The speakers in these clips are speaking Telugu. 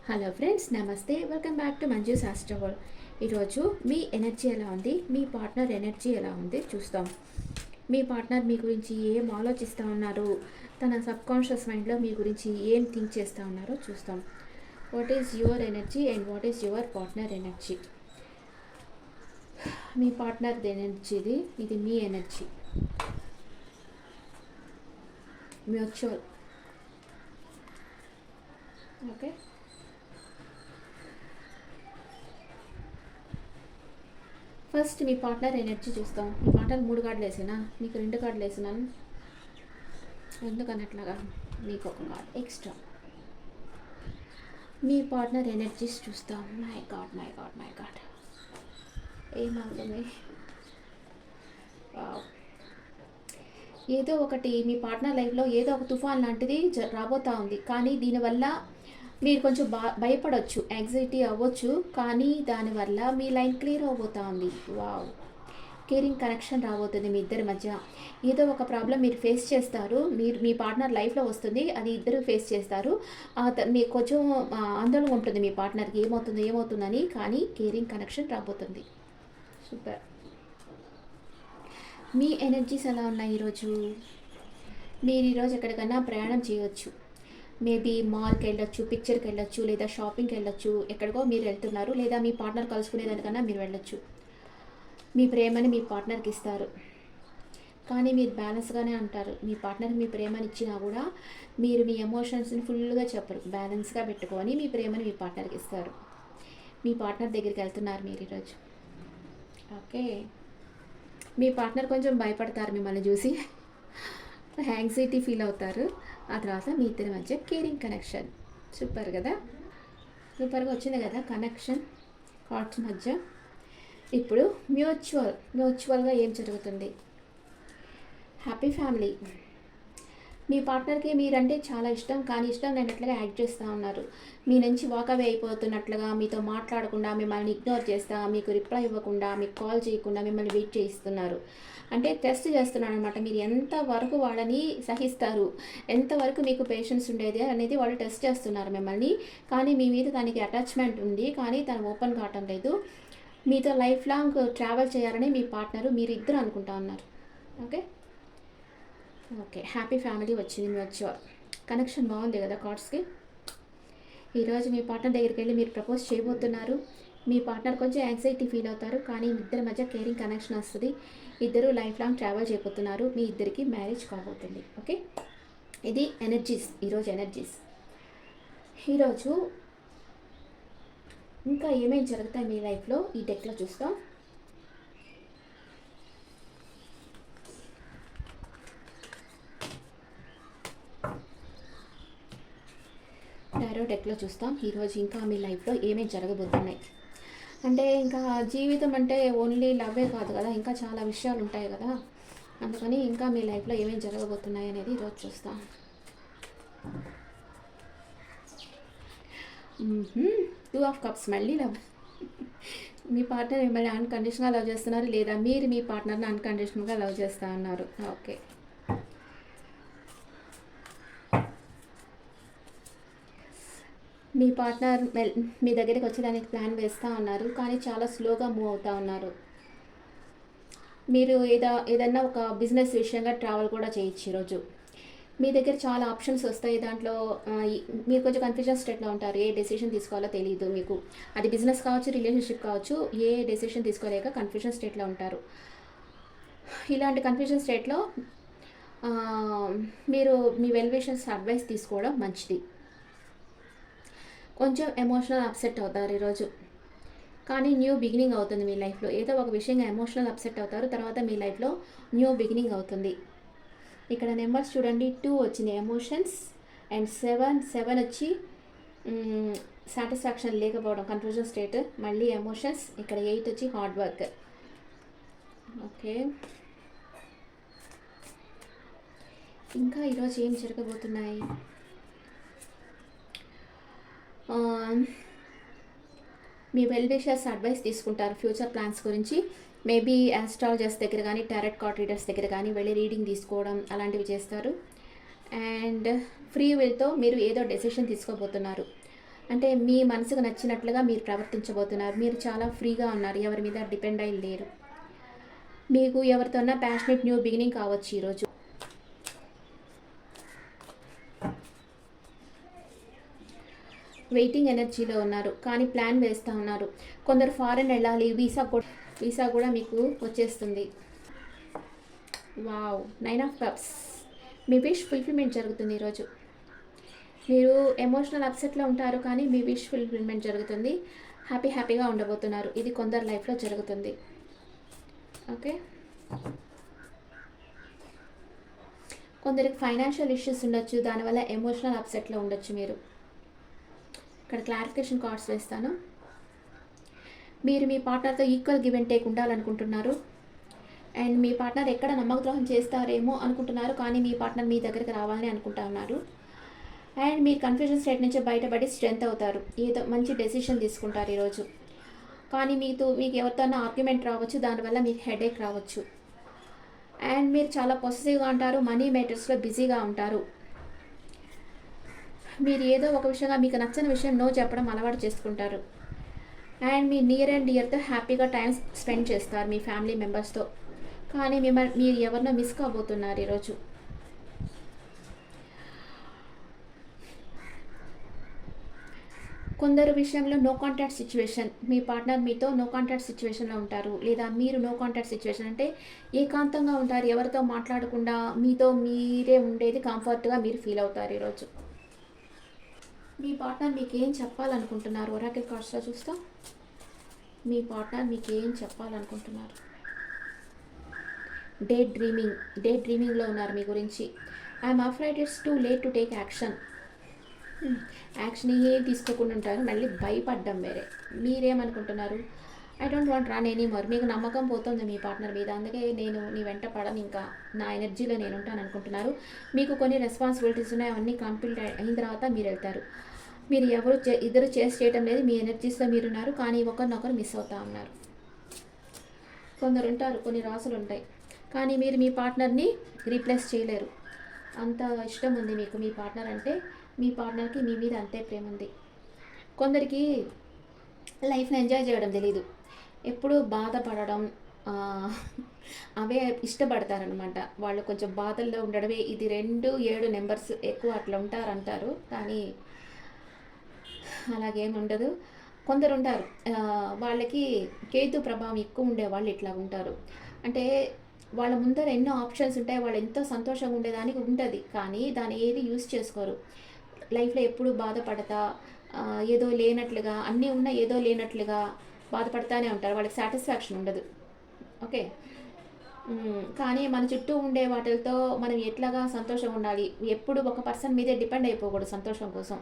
హలో ఫ్రెండ్స్, నమస్తే. Welcome back to Manju Shastraval. ఈరోజు మీ ఎనర్జీ ఎలా ఉంది, మీ పార్ట్నర్ ఎనర్జీ ఎలా ఉంది చూస్తాం. మీ పార్ట్నర్ మీ గురించి ఏం ఆలోచిస్తూ ఉన్నారు, తన సబ్కాన్షియస్ మైండ్లో మీ గురించి ఏం థింక్ చేస్తూ ఉన్నారో చూస్తాం. What is your energy and what is your partner energy. మీ పార్ట్నర్ ఎనర్జీది, ఇది మీ ఎనర్జీ. మ్యూచువల్. ఓకే, ఫస్ట్ మీ పార్ట్నర్ ఎనర్జీ చూస్తాం. మీ పార్ట్నర్ 3 కార్డులు వేసినా, మీకు 2 కార్డులు వేసినాను. ఎందుకన్నట్లాగా మీకు ఒక కార్డు ఎక్స్ట్రా. మీ పార్ట్నర్ ఎనర్జీస్ చూస్తాం. My God my God my God, ఏమవుతుంది? ఏదో ఒకటి మీ పార్ట్నర్ లైఫ్లో ఏదో ఒక తుఫాన్ లాంటిది రాబోతూ ఉంది. కానీ దీనివల్ల మీరు కొంచెం భయపడవచ్చు, యాంగ్జైటీ అవ్వచ్చు. కానీ దానివల్ల మీ లైన్ క్లియర్ అవబోతూ ఉంది. వావ్, కేరింగ్ కనెక్షన్ రాబోతుంది మీ ఇద్దరి మధ్య. ఏదో ఒక ప్రాబ్లం మీరు ఫేస్ చేస్తారు, మీ పార్ట్నర్ లైఫ్లో వస్తుంది, అది ఇద్దరు ఫేస్ చేస్తారు. మీకు కొంచెం ఆందోళన ఉంటుంది మీ పార్ట్నర్కి, ఏమవుతుందని. కానీ కేరింగ్ కనెక్షన్ రాబోతుంది. సూపర్. మీ ఎనర్జీస్ ఎలా ఉన్నాయి ఈరోజు? మీరు ఈరోజు ఎక్కడికైనా ప్రయాణం చేయవచ్చు. మేబీ మాల్కి వెళ్ళొచ్చు, పిక్చర్కి వెళ్ళొచ్చు, లేదా షాపింగ్కి వెళ్ళొచ్చు. ఎక్కడికో మీరు వెళ్తున్నారు, లేదా మీ పార్ట్నర్ కలుసుకునేదానికన్నా మీరు వెళ్ళొచ్చు. మీ ప్రేమని మీ పార్ట్నర్కి ఇస్తారు, కానీ మీరు బ్యాలెన్స్గానే అంటారు. మీ పార్ట్నర్ మీ ప్రేమని ఇచ్చినా కూడా మీరు మీ ఎమోషన్స్ని ఫుల్గా చెప్పరు, బ్యాలెన్స్గా పెట్టుకొని మీ ప్రేమని మీ పార్ట్నర్కి ఇస్తారు. మీ పార్ట్నర్ దగ్గరికి వెళ్తున్నారు మీరు ఈరోజు. ఓకే, మీ పార్ట్నర్ కొంచెం భయపడతారు మిమ్మల్ని చూసి, యాంగ్జైటీ ఫీల్ అవుతారు. ఆ తర్వాత మీ ఇద్దరి మధ్య కేరింగ్ కనెక్షన్. సూపర్ కదా, సూపర్గా వచ్చింది కదా కనెక్షన్ హార్ట్స్ మధ్య. ఇప్పుడు మ్యూచువల్గా ఏం జరుగుతుంది? Happy family. మీ పార్ట్నర్కి మీరంటే చాలా ఇష్టం, కానీ ఇష్టం లేనట్లుగా యాక్ట్ చేస్తూ ఉన్నారు. మీ నుంచి వాకవే అయిపోతున్నట్లుగా, మీతో మాట్లాడకుండా, మిమ్మల్ని ఇగ్నోర్ చేస్తా, మీకు రిప్లై ఇవ్వకుండా, మీకు కాల్ చేయకుండా మిమ్మల్ని వెయిట్ చేయిస్తున్నారు. అంటే టెస్ట్ చేస్తున్నాడు అనమాట. మీరు ఎంతవరకు వాళ్ళని సహిస్తారు, ఎంతవరకు మీకు పేషెన్స్ ఉండేది అనేది వాళ్ళు టెస్ట్ చేస్తున్నారు మిమ్మల్ని. కానీ మీ మీద తనకి అటాచ్మెంట్ ఉంది, కానీ తను ఓపెన్ కావటం లేదు. మీతో లైఫ్ లాంగ్ ట్రావెల్ చేయాలని మీ పార్ట్నరు, మీరు ఇద్దరు అనుకుంటా ఉన్నారు. ఓకే, హ్యాపీ ఫ్యామిలీ వచ్చింది. మ్యూచువల్ కనెక్షన్ బాగుంది కదా కార్డ్స్కి. ఈరోజు మీ పార్ట్నర్ దగ్గరికి వెళ్ళి మీరు ప్రపోజ్ చేయబోతున్నారు. మీ పార్ట్నర్ కొంచెం యాంగ్జైటీ ఫీల్ అవుతారు, కానీ మీ ఇద్దరి మధ్య కేరింగ్ కనెక్షన్ వస్తుంది. ఇద్దరు లైఫ్ లాంగ్ ట్రావెల్ చేయబోతున్నారు. మీ ఇద్దరికి మ్యారేజ్ కాబోతుంది. ఓకే, ఇది ఎనర్జీస్, ఈరోజు ఎనర్జీస్. ఈరోజు ఇంకా ఏమేమి జరుగుతాయి మీ లైఫ్లో ఈ డెక్లో చూస్తాం. టారో డెక్లో చూస్తాం ఈరోజు ఇంకా మీ లైఫ్లో ఏమేమి జరగబోతున్నాయి. అంటే ఇంకా జీవితం అంటే ఓన్లీ లవ్వే కాదు కదా, ఇంకా చాలా విషయాలు ఉంటాయి కదా. అందుకని ఇంకా మీ లైఫ్లో ఏమేమి జరగబోతున్నాయి అనేది ఈరోజు చూస్తాం. 2 ఆఫ్ కప్స్, మళ్ళీ లవ్. మీ పార్ట్నర్ మిమ్మల్ని అన్కండిషనల్గా లవ్ చేస్తున్నారు, లేదా మీరు మీ పార్ట్నర్ని అన్కండిషనల్గా లవ్ చేస్తూ ఉన్నారు. ఓకే, మీ పార్ట్నర్ మీ దగ్గరికి వచ్చేదానికి ప్లాన్ వేస్తూ ఉన్నారు, కానీ చాలా స్లోగా మూవ్ అవుతూ ఉన్నారు. మీరు ఏదన్నా ఒక బిజినెస్ విషయంగా ట్రావెల్ కూడా చేయొచ్చు ఈరోజు. మీ దగ్గర చాలా ఆప్షన్స్ వస్తాయి. దాంట్లో మీరు కొంచెం కన్ఫ్యూజన్ స్టేట్లో ఉంటారు. ఏ డెసిషన్ తీసుకోవాలో తెలియదు మీకు. అది బిజినెస్ కావచ్చు, రిలేషన్షిప్ కావచ్చు, ఏ డెసిషన్ తీసుకోలేక కన్ఫ్యూజన్ స్టేట్లో ఉంటారు. ఇలాంటి కన్ఫ్యూజన్ స్టేట్లో మీరు మీ వెల్ విషర్స్ అడ్వైస్ తీసుకోవడం మంచిది. కొంచెం ఎమోషనల్ అప్సెట్ అవుతారు ఈరోజు, కానీ న్యూ బిగినింగ్ అవుతుంది మీ లైఫ్లో. ఏదో ఒక విషయంగా ఎమోషనల్ అప్సెట్ అవుతారు, తర్వాత మీ లైఫ్లో న్యూ బిగినింగ్ అవుతుంది. ఇక్కడ నెంబర్స్ చూడండి, 2 వచ్చింది ఎమోషన్స్, అండ్ 7 వచ్చి సాటిస్ఫాక్షన్ లేకపోవడం, కన్ఫ్యూజన్ స్టేట్. మళ్ళీ ఎమోషన్స్, ఇక్కడ 8 వచ్చి హార్డ్ వర్క్. ఓకే, ఇంకా ఈరోజు ఏం జరగబోతున్నాయి? మీ వెల్ విషర్స్ అడ్వైస్ తీసుకుంటారు ఫ్యూచర్ ప్లాన్స్ గురించి. మేబీ ఆస్ట్రాలజర్స్ దగ్గర కానీ, టారెట్ కార్డ్ రీడర్స్ దగ్గర కానీ వెళ్ళి రీడింగ్ తీసుకోవడం అలాంటివి చేస్తారు. అండ్ ఫ్రీ విల్తో మీరు ఏదో డెసిషన్ తీసుకోబోతున్నారు. అంటే మీ మనసుకు నచ్చినట్లుగా మీరు ప్రవర్తించబోతున్నారు. మీరు చాలా ఫ్రీగా ఉన్నారు. ఎవరి మీద డిపెండ్ అయ్యి లేరు. మీకు ఎవరితోన్నా ప్యాషనేట్ న్యూ బిగినింగ్ కావచ్చు ఈరోజు. వెయిటింగ్ ఎనర్జీలో ఉన్నారు, కానీ ప్లాన్ వేస్తూ ఉన్నారు. కొందరు ఫారెన్ వెళ్ళాలి, వీసా కూడా మీకు వచ్చేస్తుంది. Wow, 9 of cups. Me wish fulfilment జరుగుతుంది ఈరోజు. మీరు ఎమోషనల్ అప్సెట్లో ఉంటారు, కానీ మీ విష్ ఫుల్ఫిల్మెంట్ జరుగుతుంది. హ్యాపీగా ఉండబోతున్నారు. ఇది కొందరు లైఫ్లో జరుగుతుంది. ఓకే, కొందరికి ఫైనాన్షియల్ ఇష్యూస్ ఉండొచ్చు, దానివల్ల ఎమోషనల్ అప్సెట్లో ఉండొచ్చు మీరు. ఇక్కడ క్లారిఫికేషన్ కార్డ్స్ వేస్తాను. మీరు మీ పార్ట్నర్తో ఈక్వల్ గివ్ అండ్ టేక్ ఉండాలనుకుంటున్నారు. అండ్ మీ పార్ట్నర్ ఎక్కడ నమ్మకద్రోహం చేస్తారేమో అనుకుంటున్నారు, కానీ మీ పార్ట్నర్ మీ దగ్గరికి రావాలని అనుకుంటా ఉన్నారు. అండ్ మీరు కన్ఫ్యూజన్ స్టేట్ నుంచి బయటపడి స్ట్రెంత్ అవుతారు. ఏదో మంచి డెసిషన్ తీసుకుంటారు ఈరోజు. కానీ మీకు ఎవరితోనో ఆర్గ్యుమెంట్ రావచ్చు, దానివల్ల మీకు హెడేక్ రావచ్చు. అండ్ మీరు చాలా పొసెసివ్గా ఉంటారు, మనీ మ్యాటర్స్లో బిజీగా ఉంటారు. మీరు ఏదో ఒక విషయంగా మీకు నచ్చని విషయం నో చెప్పడం అలవాటు చేసుకుంటారు. అండ్ మీ నియర్ అండ్ డియర్తో హ్యాపీగా టైం స్పెండ్ చేస్తారు మీ ఫ్యామిలీ మెంబర్స్తో. కానీ మీరు ఎవరినో మిస్ కాబోతున్నారు ఈరోజు. కొందరు విషయంలో నో కాంటాక్ట్ సిచ్యువేషన్. మీ పార్ట్నర్ మీతో నో కాంటాక్ట్ సిచ్యువేషన్లో ఉంటారు, లేదా మీరు నో కాంటాక్ట్ సిచ్యువేషన్ అంటే ఏకాంతంగా ఉంటారు. ఎవరితో మాట్లాడకుండా మీతో మీరే ఉండేది కంఫర్ట్గా మీరు ఫీల్ అవుతారు ఈరోజు. మీ పార్ట్నర్ మీకు ఏం చెప్పాలనుకుంటున్నారు? ఒరాకిల్ కార్డ్స్లో చూస్తాం. మీ పార్ట్నర్ మీకు ఏం చెప్పాలనుకుంటున్నారు? డే డ్రీమింగ్లో ఉన్నారు మీ గురించి. I'm afraid it's too late to take action. Action ఏం తీసుకోకుండా ఉంటారు, మళ్ళీ భయపడ్డం వేరే. మీరేమనుకుంటున్నారు? I don't want run any more. మీకు నమ్మకం పోతుంది మీ పార్ట్నర్ మీద, అందుకే నేను నీ వెంట పడను, ఇంకా నా ఎనర్జీలో నేను ఉంటాను అనుకుంటున్నారు. మీకు కొన్ని రెస్పాన్సిబిలిటీస్ ఉన్నాయి, అవన్నీ కంప్లీట్ అయిన తర్వాత మీరు వెళ్తారు. మీరు ఇద్దరు చేయటం లేదు, మీ ఎనర్జీస్లో మీరున్నారు, కానీ ఒకరినొకరు మిస్ అవుతూ ఉన్నారు. కొందరు ఉంటారు, కొన్ని రాసులు ఉంటాయి, కానీ మీరు మీ పార్ట్నర్ని రీప్లేస్ చేయలేరు. అంత ఇష్టం ఉంది మీకు మీ పార్ట్నర్ అంటే. మీ పార్ట్నర్కి మీ మీద అంతే ప్రేమ ఉంది. కొందరికి లైఫ్ని ఎంజాయ్ చేయడం తెలీదు, ఎప్పుడూ బాధపడడం అవే ఇష్టపడతారనమాట. వాళ్ళు కొంచెం బాధల్లో ఉండడమే. ఇది 2, 7 నెంబర్స్ ఎక్కువ అట్లా ఉంటారంటారు, కానీ అలాగేమి ఉండదు. కొందరు ఉంటారు, వాళ్ళకి కేతు ప్రభావం ఎక్కువ ఉండే వాళ్ళు ఇట్లా ఉంటారు. అంటే వాళ్ళ ముందర ఎన్నో ఆప్షన్స్ ఉంటాయి, వాళ్ళు ఎంతో సంతోషంగా ఉండేదానికి ఉంటుంది, కానీ దాన్ని ఏది యూస్ చేసుకోరు. లైఫ్లో ఎప్పుడు బాధపడతా, ఏదో లేనట్లుగా, అన్నీ ఉన్నా ఏదో లేనట్లుగా బాధపడతానే ఉంటారు. వాళ్ళకి సాటిస్ఫాక్షన్ ఉండదు. ఓకే, కానీ మన చుట్టూ ఉండే వాటితో మనం ఎట్లాగా సంతోషంగా ఉండాలి. ఎప్పుడు ఒక పర్సన్ మీదే డిపెండ్ అయిపోకూడదు సంతోషం కోసం.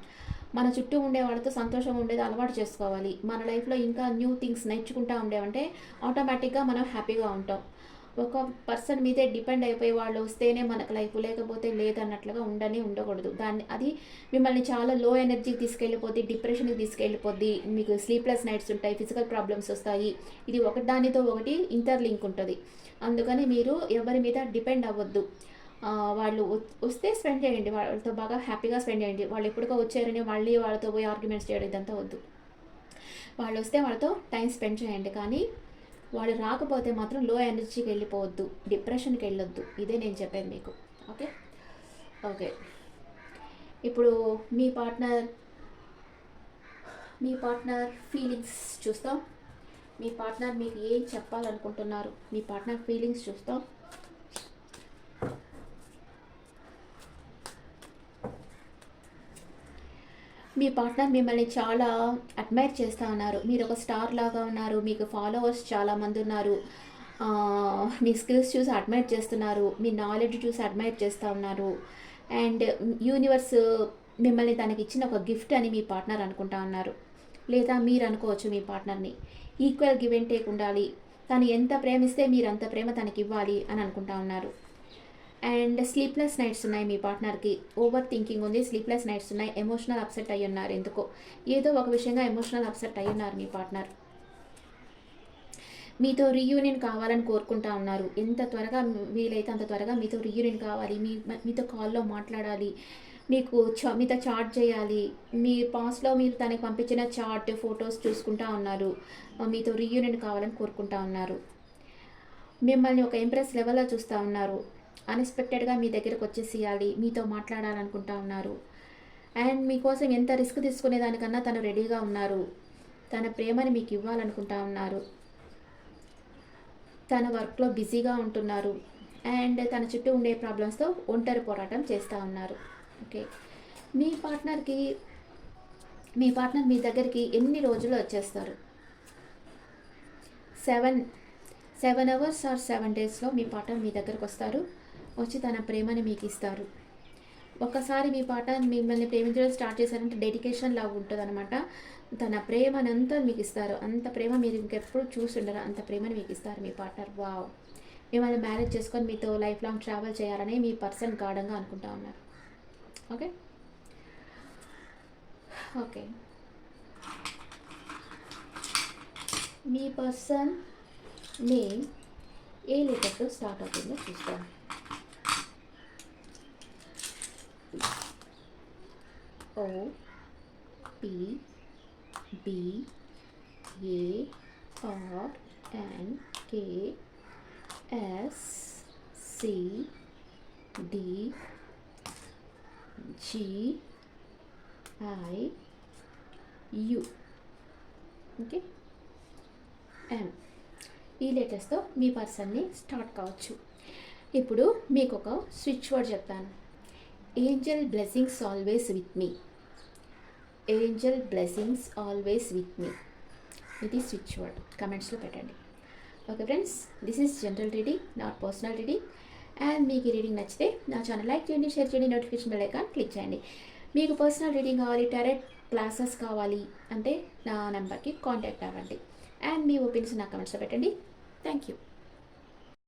మన చుట్టూ ఉండే వాళ్ళతో సంతోషంగా ఉండేది అలవాటు చేసుకోవాలి. మన లైఫ్లో ఇంకా న్యూ థింగ్స్ నేర్చుకుంటూ ఉండేవంటే ఆటోమేటిక్గా మనం హ్యాపీగా ఉంటాం. ఒక పర్సన్ మీదే డిపెండ్ అయిపోయి వాళ్ళు వస్తేనే మనకు లైఫ్, లేకపోతే లేదన్నట్లుగా ఉండకూడదు. అది మిమ్మల్ని చాలా లో ఎనర్జీకి తీసుకెళ్ళిపోద్ది, డిప్రెషన్కి తీసుకెళ్ళిపోద్ది. మీకు స్లీప్లెస్ నైట్స్ ఉంటాయి, ఫిజికల్ ప్రాబ్లమ్స్ వస్తాయి. ఇది ఒకదానితో ఒకటి ఇంటర్లింక్ ఉంటుంది. అందుకని మీరు ఎవరి మీద డిపెండ్ అవ్వద్దు. వాళ్ళు వస్తే స్పెండ్ చేయండి, వాళ్ళతో బాగా హ్యాపీగా స్పెండ్ చేయండి. వాళ్ళు ఎప్పుడుకో వచ్చారని మళ్ళీ వాళ్ళతో పోయి ఆర్గ్యుమెంట్స్ చేయడం ఇదంతా వద్దు. వాళ్ళు వస్తే వాళ్ళతో టైం స్పెండ్ చేయండి, కానీ వాళ్ళు రాకపోతే మాత్రం లో ఎనర్జీకి వెళ్ళిపోవద్దు, డిప్రెషన్కి వెళ్ళొద్దు. ఇదే నేను చెప్పేది మీకు. ఓకే, ఇప్పుడు మీ పార్ట్నర్ ఫీలింగ్స్ చూస్తాం. మీ పార్ట్నర్ మీకు ఏం చెప్పాలనుకుంటున్నారు? మీ పార్ట్నర్ ఫీలింగ్స్ చూస్తాం. మీ పార్ట్నర్ మిమ్మల్ని చాలా అడ్మైర్ చేస్తూ ఉన్నారు. మీరు ఒక స్టార్ లాగా ఉన్నారు, మీకు ఫాలోవర్స్ చాలామంది ఉన్నారు. మీ స్కిల్స్ చూసి అడ్మైర్ చేస్తున్నారు, మీ నాలెడ్జ్ చూసి అడ్మైర్ చేస్తూ ఉన్నారు. అండ్ యూనివర్స్ మిమ్మల్ని తనకి ఇచ్చిన ఒక గిఫ్ట్ అని మీ పార్ట్నర్ అనుకుంటా ఉన్నారు, లేదా మీరు అనుకోవచ్చు మీ పార్ట్నర్ని. ఈక్వల్ గివ్ అండ్ టేక్ ఉండాలి, తను ఎంత ప్రేమిస్తే మీరు అంత ప్రేమ తనకి ఇవ్వాలి అని అనుకుంటా ఉన్నారు. అండ్ స్లీప్లెస్ నైట్స్ ఉన్నాయి మీ పార్ట్నర్కి. ఓవర్ థింకింగ్ ఉంది, స్లీప్లెస్ నైట్స్ ఉన్నాయి. ఎమోషనల్ అప్సెట్ అయ్యి ఉన్నారు, ఎందుకో ఏదో ఒక విషయంగా ఎమోషనల్ అప్సెట్ అయ్యి ఉన్నారు మీ పార్ట్నర్. మీతో రీయూనియన్ కావాలని కోరుకుంటా ఉన్నారు. ఎంత త్వరగా వీలైతే అంత త్వరగా మీతో రీయూనియన్ కావాలి, మీతో కాల్లో మాట్లాడాలి, మీతో చాట్ చేయాలి. మీ పాస్ట్‌లో మీరు తనకి పంపించిన చాట్, ఫోటోస్ చూసుకుంటా ఉన్నారు. మీతో రీయూనియన్ కావాలని కోరుకుంటా ఉన్నారు. మిమ్మల్ని ఒక ఇంప్రెస్ లెవెల్‌లో చూస్తా ఉన్నారు. అన్‌ఎక్స్‌పెక్టెడ్‌గా మీ దగ్గరకొచ్చేసేయాలి. మీతో మాట్లాడాలనుకుంటా ఉన్నారు. అండ్ మీకోసం ఎంత రిస్క్ తీసుకునేదానికన్నా తను రెడీగా ఉన్నారు. తన ప్రేమని మీకు ఇవ్వాలనుకుంటా ఉన్నారు. తన వర్క్‌లో బిజీగా ఉంటున్నారు. అండ్ తన చుట్టూ ఉండే ప్రాబ్లమ్స్‌తో ఒంటరి పోరాటం చేస్తూ ఉన్నారు. ఓకే. మీ పార్ట్నర్‌కి మీ పార్ట్నర్ మీ దగ్గరికి ఎన్ని రోజుల్లో వచ్చేస్తారు? 7 అవర్స్ ఆర్ 7 డేస్‌లో మీ పార్ట్నర్ మీ దగ్గరకొస్తారు. వచ్చి తన ప్రేమని మీకిస్తారు. ఒక్కసారి మీ పార్ట్నర్ మిమ్మల్ని ప్రేమించడం స్టార్ట్ చేశారంటే డెడికేషన్ లాగా ఉంటదనమాట. తన ప్రేమనంతా మీకిస్తారు. అంత ప్రేమ మీరు ఇంకెప్పుడు చూసుండరు. అంత ప్రేమని మీకిస్తారు మీ పార్ట్నర్. వావ్! మిమ్మల్ని మ్యారేజ్ చేసుకొని మీతో లైఫ్ లాంగ్ ట్రావెల్ చేయాలని మీ పర్సన్ గాఢంగా అనుకుంటా ఉన్నారు. ఓకే. ఓకే. మీ పర్సన్ నేమ్ ఏ లెటర్తో స్టార్ట్ అవుతుందో చూస్తాం. O P B A R N K S C D G I U. Okay. M. ఈ లెటర్స్తో మీ పర్సన్ని స్టార్ట్ కావచ్చు. ఇప్పుడు మీకు ఒక స్విచ్ వర్డ్ చెప్తాను. Angel blessings always with me. Angel blessings always with me. ఇది స్విచ్ వర్డ్. కమెంట్స్లో పెట్టండి. Okay friends, this is general reading, not personal reading. And మీకు ఈ రీడింగ్ నచ్చితే నా ఛానల్ లైక్ చేయండి, షేర్ చేయండి, నోటిఫికేషన్ బెల్ ఐకాన్ క్లిక్ చేయండి. మీకు పర్సనల్ రీడింగ్ కావాలి, టారెట్ క్లాసెస్ కావాలి అంటే నా నెంబర్కి కాంటాక్ట్ అవ్వండి. అండ్ మీ ఒపీనియన్స్ నా కమెంట్స్లో పెట్టండి. Thank you.